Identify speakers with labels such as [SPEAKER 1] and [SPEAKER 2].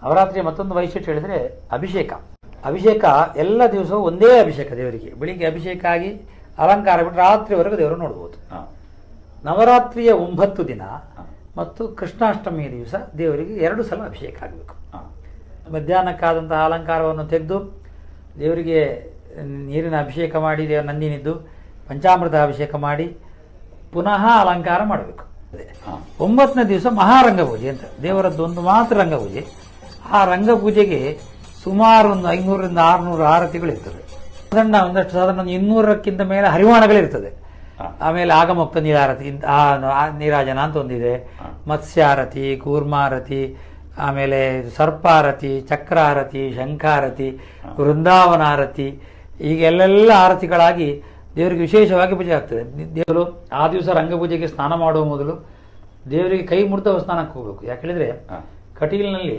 [SPEAKER 1] ನವರಾತ್ರಿಯ ಮತ್ತೊಂದು ವೈಶಿಷ್ಟ್ಯ ಹೇಳಿದ್ರೆ ಅಭಿಷೇಕ. ಅಭಿಷೇಕ ಎಲ್ಲ ದಿವಸವೂ ಒಂದೇ ಅಭಿಷೇಕ ದೇವರಿಗೆ. ಬೆಳಿಗ್ಗೆ ಅಭಿಷೇಕ ಆಗಿ ಅಲಂಕಾರ ಬಿಟ್ಟು ರಾತ್ರಿವರೆಗೂ ದೇವರು ನೋಡ್ಬೋದು. ನವರಾತ್ರಿಯ 9 ದಿನ ಮತ್ತು ಕೃಷ್ಣಾಷ್ಟಮಿಯ ದಿವಸ ದೇವರಿಗೆ 2 ಸಲ ಅಭಿಷೇಕ ಆಗಬೇಕು. ಮಧ್ಯಾಹ್ನಕ್ಕಾದಂತಹ ಅಲಂಕಾರವನ್ನು ತೆಗೆದು ದೇವರಿಗೆ ನೀರಿನ ಅಭಿಷೇಕ ಮಾಡಿ, ದೇವರ ನಂದಿನಿದ್ದು ಪಂಚಾಮೃತ ಅಭಿಷೇಕ ಮಾಡಿ ಪುನಃ ಅಲಂಕಾರ ಮಾಡಬೇಕು. 9ನೇ ದಿವಸ ಮಹಾರಂಗಪೂಜೆ ಅಂತ ದೇವರದ್ದು ಒಂದು ಮಾತ್ರ ರಂಗಪೂಜೆ. ಆ ರಂಗಪೂಜೆಗೆ ಸುಮಾರು ಒಂದು 500ರಿಂದ 600 ಆರತಿಗಳಿರ್ತದೆ. ಒಂದಷ್ಟು ಸಾಧಾರಣ 200ಕ್ಕಿಂತ ಮೇಲೆ ಹರಿವಾಣಗಳಿರ್ತದೆ. ಆಮೇಲೆ ಆಗಮೋಕ್ತ ನೀರಾರತಿ, ನೀರಾಜನ ಅಂತ ಒಂದಿದೆ, ಮತ್ಸ್ಯಾರತಿ, ಕೂರ್ಮಾರತಿ, ಆಮೇಲೆ ಸರ್ಪಾರತಿ, ಚಕ್ರಾರತಿ, ಶಂಖಾರತಿ, ವೃಂದಾವನಾರತಿ, ಈಗ ಎಲ್ಲೆಲ್ಲ ಆರತಿಗಳಾಗಿ ದೇವರಿಗೆ ವಿಶೇಷವಾಗಿ ಪೂಜೆ ಆಗ್ತದೆ. ದೇವರು ಆ ದಿವಸ ರಂಗಪೂಜೆಗೆ ಸ್ನಾನ ಮಾಡುವ ಮೊದಲು ದೇವರಿಗೆ ಕೈ ಮುರಿದ ಸ್ನಾನಕ್ಕೆ ಹೋಗಬೇಕು. ಯಾಕೆ ಹೇಳಿದ್ರೆ ಕಟೀಲಿನಲ್ಲಿ